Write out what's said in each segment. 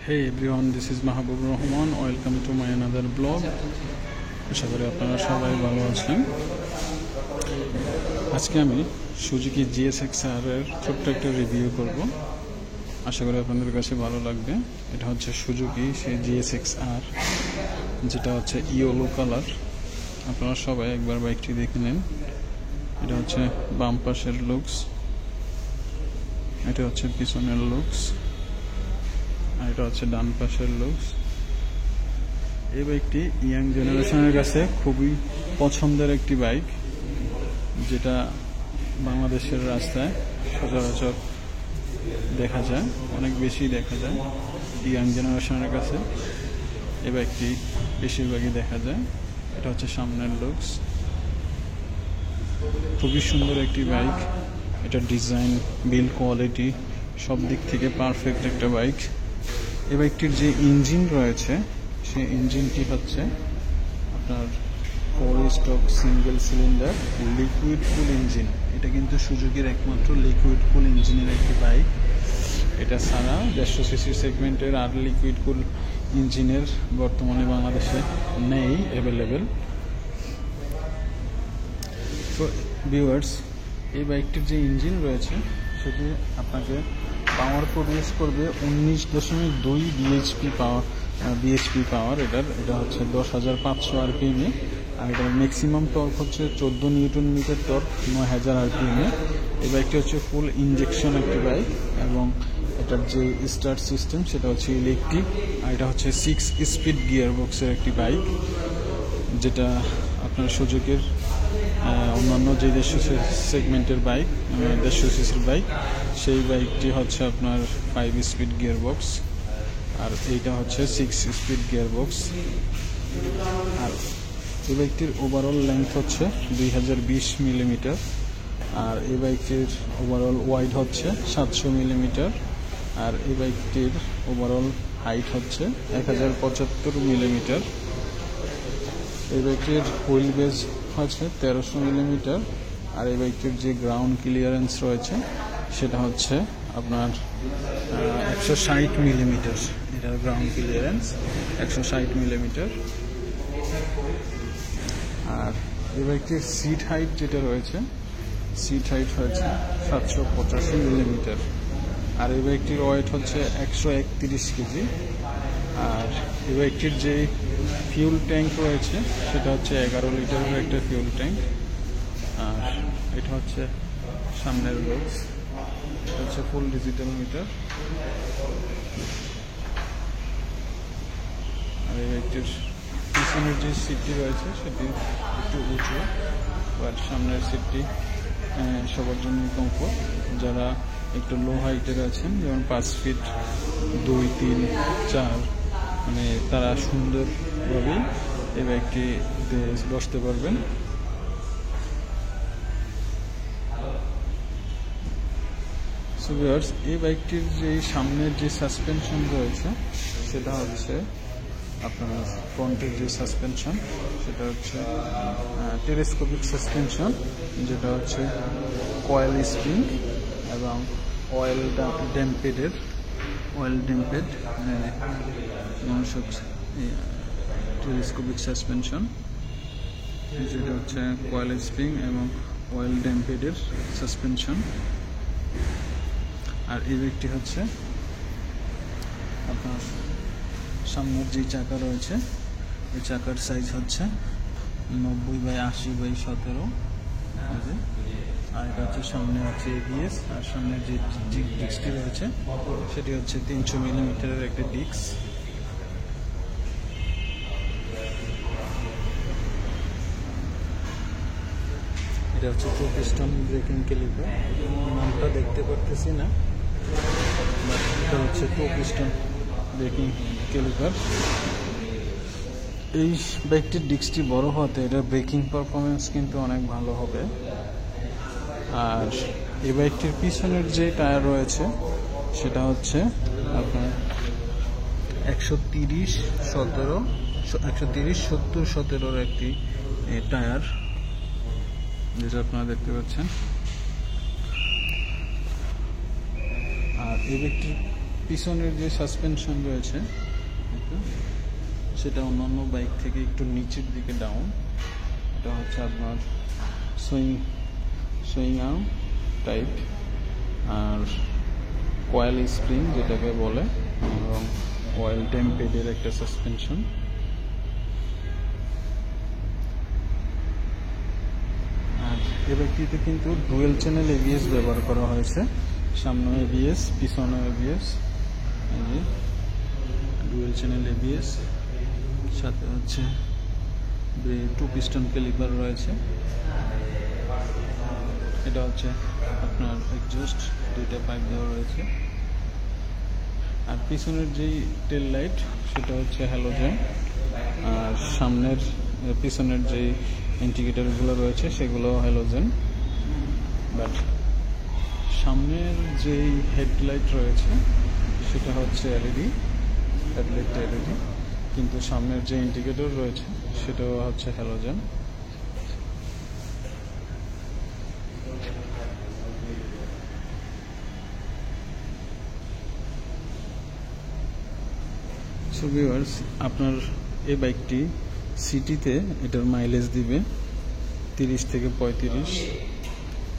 Hey everyone, this is Mahabub Rahman. Welcome to my another blog. আশা করি আপনারা সবাই ভালো আছেন। আজকে আমি সুজুকি GSX-R এর ছোট্ট একটা রিভিউ করব। আশা করি আপনাদের কাছে ভালো লাগবে। এটা হচ্ছে সুজুকি সেই GSX-R, যেটা হচ্ছে ইয়েলো কালার। আপনারা সবাই একবার বাইকটি দেখে নেন। এটা হচ্ছে বাম পাশের লুকস, এটা হচ্ছে পিছনের লুকস, আর এটা হচ্ছে ডান পাশের লুকস। এই বাইকটি ইয়াং জেনারেশনের কাছে খুবই পছন্দের একটি বাইক, যেটা বাংলাদেশের রাস্তায় সচরাচর দেখা যায়, অনেক বেশি দেখা যায়। ইয়াং জেনারেশনের কাছে এই বাইকটি বেশিরভাগই দেখা যায়। এটা হচ্ছে সামনের লুকস, খুবই সুন্দর একটি বাইক। এটা ডিজাইন, বিল্ড কোয়ালিটি সব দিক থেকে পারফেক্ট একটা বাইক। এই বাইকটির যে ইঞ্জিন রয়েছে, সেই ইঞ্জিনটি হচ্ছে আপনার 4 স্ট্রোক সিঙ্গেল সিলিন্ডার লিকুইড কুল ইঞ্জিন। এটা কিন্তু সুজুকির একমাত্র লিকুইড কুল ইঞ্জিনের একটি বাইক। এটা ছাড়া 150 সিসি সেগমেন্টের আর লিকুইড কুল ইঞ্জিনের বর্তমানে বাংলাদেশে নেই অ্যাভেলেবেল। তো ভিউয়ার্স, এই বাইকটির যে ইঞ্জিন রয়েছে সেটি আপনাকে পাওয়ার প্রডিউস করবে 19.2 বিএইচপি পাওয়ার। এটা হচ্ছে 10,500 আরপিএমে, আর এটার ম্যাক্সিমাম টর্ক হচ্ছে 14 নিউটন মিটার টর্ক 9,000 আরপিএমে। এই বাইকটি হচ্ছে ফুল ইনজেকশন একটি বাইক, এবং এটার যে স্টার্ট সিস্টেম সেটা হচ্ছে ইলেকট্রিক। আর এটা হচ্ছে 6 স্পিড গিয়ার বক্সের একটি বাইক, যেটা আপনার সুজুকির অন্যান্য যে 150 সেগমেন্টের বাইক, 150 সিসির বাইক, সেই বাইকটি হচ্ছে আপনার 5 স্পিড গিয়ার বক্স, আর এইটা হচ্ছে 6 স্পিড গিয়ার বক্স। আর এই বাইকটির ওভারঅল লেন্থ হচ্ছে 2020 মিলিমিটার, আর এই বাইকটির ওভারঅল ওয়াইড হচ্ছে 700 মিলিমিটার, আর এই বাইকটির ওভারঅল হাইট হচ্ছে 1075 মিলিমিটার। এই বাইকটির হুইল বেজ হচ্ছে 1300 মিলিমিটার, আর এই বাইকটির যে গ্রাউন্ড ক্লিয়ারেন্স রয়েছে সেটা হচ্ছে আপনার 160 মিলিমিটার। এটার গ্রাউন্ড ক্লিয়ারেন্স 160 মিলিমিটার। আর এই বাইকটির সিট হাইট যেটা রয়েছে, সিট হাইট হয়েছে 785 মিলিমিটার, আর এই বাইকটির ওয়েট হচ্ছে 131 কেজি। আর এই বাইকটির যে ফিউল ট্যাঙ্ক রয়েছে সেটা হচ্ছে 11 লিটারের একটা ফিউল ট্যাঙ্ক। আর এটা হচ্ছে সামনের লুকস, এটা হচ্ছে ফুল ডিজিটাল মিটার। আর এই বাইকটির পিছনের যে সিটটি রয়েছে সেটি একটু উঁচু, আর সামনের সিটটি সবার জন্য কমফোর্ট। যারা একটু লো হাইটের আছেন, যেমন 5 ফিট 2, 3, 4, মানে তারা সুন্দরভাবে এই বাইকটিতে বসতে পারবেন। সো ভিউয়ার্স, এই বাইকটির যে সামনের যে সাসপেনশন রয়েছে সেটা হচ্ছে আপনার ফ্রন্টের যে সাসপেনশন সেটা হচ্ছে টেলিস্কোপিক সাসপেনশন, যেটা হচ্ছে কয়েল স্প্রিং এবং অয়েল ড্যাম্পেড টেলিস্কোপিক সাসপেনশন, যেটা হচ্ছে কয়েল স্প্রিং এবং অয়েল ড্যাম্পেডের সাসপেনশন। আর এই বাইকটি হচ্ছে আপনার সামনের যে চাকা রয়েছে, এই চাকার সাইজ হচ্ছে 90/80/17, আর এটা হচ্ছে সামনে হচ্ছে ABS, আর সামনে যে ডিস্কটি রয়েছে সেটি হচ্ছে 300 মিলিমিটারের একটা ডিস্ক। এটা হচ্ছে 2 পিস্টন ব্রেকিং ক্যালিপার, নামটা দেখতে পারতেছি না, এটা হচ্ছে 2 পিস্টন ব্রেকিং ক্যালিপার। এই বাইকটির ডিস্কটি বড় হওয়াতে এটার ব্রেকিং পারফরমেন্স কিন্তু অনেক ভালো হবে। আর এই বাইকটির পিছনের যে টায়ার রয়েছে সেটা হচ্ছে আপনার 130/70/17 একটি টায়ার, যেটা আপনারা দেখতে পাচ্ছেন। আর এই বাইকটির পিছনের যে সাসপেনশন রয়েছে সেটা অন্যান্য বাইক থেকে একটু নিচের দিকে ডাউন। এটা হচ্ছে আপনার সুইং আর্ম টাইপ, আর কয়েল স্প্রিং যেটাকে বলে, এবং অয়েল টেম্পেডের একটা সাসপেনশন। আর এ বাইকটিতে কিন্তু ডুয়েল চ্যানেল এবিএস ব্যবহার করা হয়েছে, সামনে এবিএস পিছনে এবিএস, ডুয়েল চ্যানেল এবিএস, সাথে হচ্ছে 2 পিস্টন ক্যালিপার রয়েছে। এটা হচ্ছে আপনার এক্সজস্ট, 2টা পাইপ দেওয়া রয়েছে। আর পিছনের যেই টেল লাইট সেটা হচ্ছে হ্যালোজেন, আর সামনের পিছনের যেই ইন্ডিকেটরগুলো রয়েছে সেগুলো হ্যালোজেন। বাট সামনের যেই হেডলাইট রয়েছে সেটা হচ্ছে এলইডি, হেডলাইটটা এলইডি, কিন্তু সামনের যে ইন্ডিকেটর রয়েছে সেটাও হচ্ছে হ্যালোজেন। সো ভিউয়ার্স, আপনার এই বাইকটি সিটিতে এটার মাইলেজ দিবে 30 থেকে 35,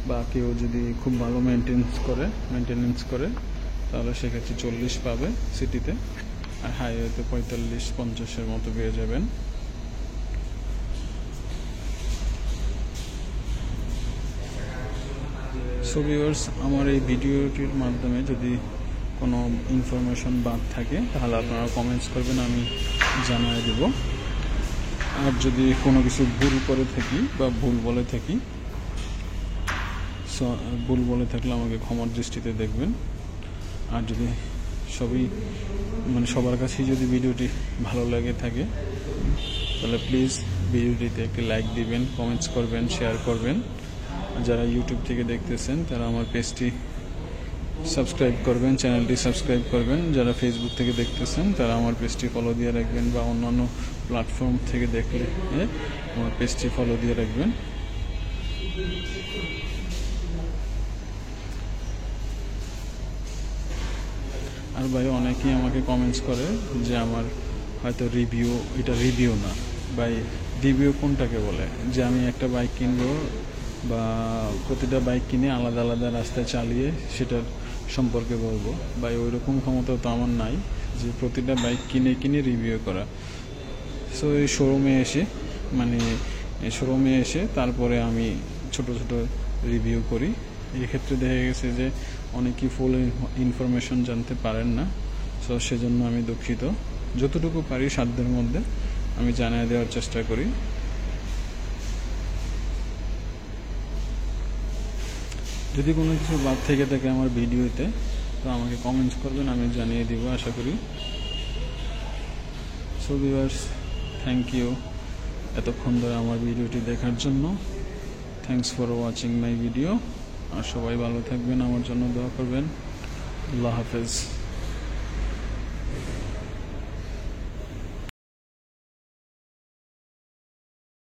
বা কেউ যদি খুব ভালো মেনটেনেন্স করে তাহলে সেক্ষেত্রে 40 পাবে সিটিতে, আর হাইওয়েতে 45-50-এর মতো পেয়ে যাবেন। সো ভিউয়ার্স, আমার এই ভিডিওটির মাধ্যমে যদি কোনো ইনফরমেশন বাদ থাকে তাহলে আপনারা কমেন্টস করবেন, আমি জানিয়ে দেব। আর যদি কোনো কিছু ভুল করে থাকি বা ভুল বলে থাকলে আমাকে ক্ষমার দৃষ্টিতে দেখবেন। আর যদি সবার কাছেই যদি ভিডিওটি ভালো লাগে থাকে তাহলে প্লিজ ভিডিওটিতে একটি লাইক দিবেন, কমেন্টস করবেন, শেয়ার করবেন। যারা ইউটিউব থেকে দেখতেছেন তারা আমার পেজটি সাবস্ক্রাইব করবেন, চ্যানেলটি সাবস্ক্রাইব করবেন। যারা ফেসবুক থেকে দেখতেছেন তারা আমার পেজটি ফলো দিয়ে রাখবেন, বা অন্যান্য প্ল্যাটফর্ম থেকে দেখলে আমার পেজটি ফলো দিয়ে রাখবেন। আর ভাই, অনেকেই আমাকে কমেন্টস করে যে আমার হয়তো এটা রিভিউ না। ভাই, রিভিউ কোনটাকে বলে? যে আমি একটা বাইক কিনবো বা প্রতিটা বাইক কিনে আলাদা আলাদা রাস্তায় চালিয়ে সেটার সম্পর্কে বলবো। ভাই, ওইরকম ক্ষমতা তো আমার নাই যে প্রতিটা বাইক কিনে রিভিউ করা। সো এই শোরুমে এসে তারপরে আমি ছোট রিভিউ করি। এক্ষেত্রে দেখা গেছে যে অনেকেই ফুল ইনফরমেশন জানতে পারেন না। সো সেজন্য আমি দুঃখিত। যতটুকু পারি সাধ্যের মধ্যে আমি জানিয়ে দেওয়ার চেষ্টা করি। যদি কোনো কিছু বাদ থেকে থাকে আমার ভিডিওতে তো আমাকে কমেন্টস করবেন, আমি জানিয়ে দিব আশা করি। সো ভিউয়ার্স, থ্যাংক ইউ এতক্ষণ ধরে আমার ভিডিওটি দেখার জন্য। Thanks for watching my video. আর সবাই ভালো থাকবেন, আমার জন্য দোয়া করবেন। আল্লাহ হাফেজ।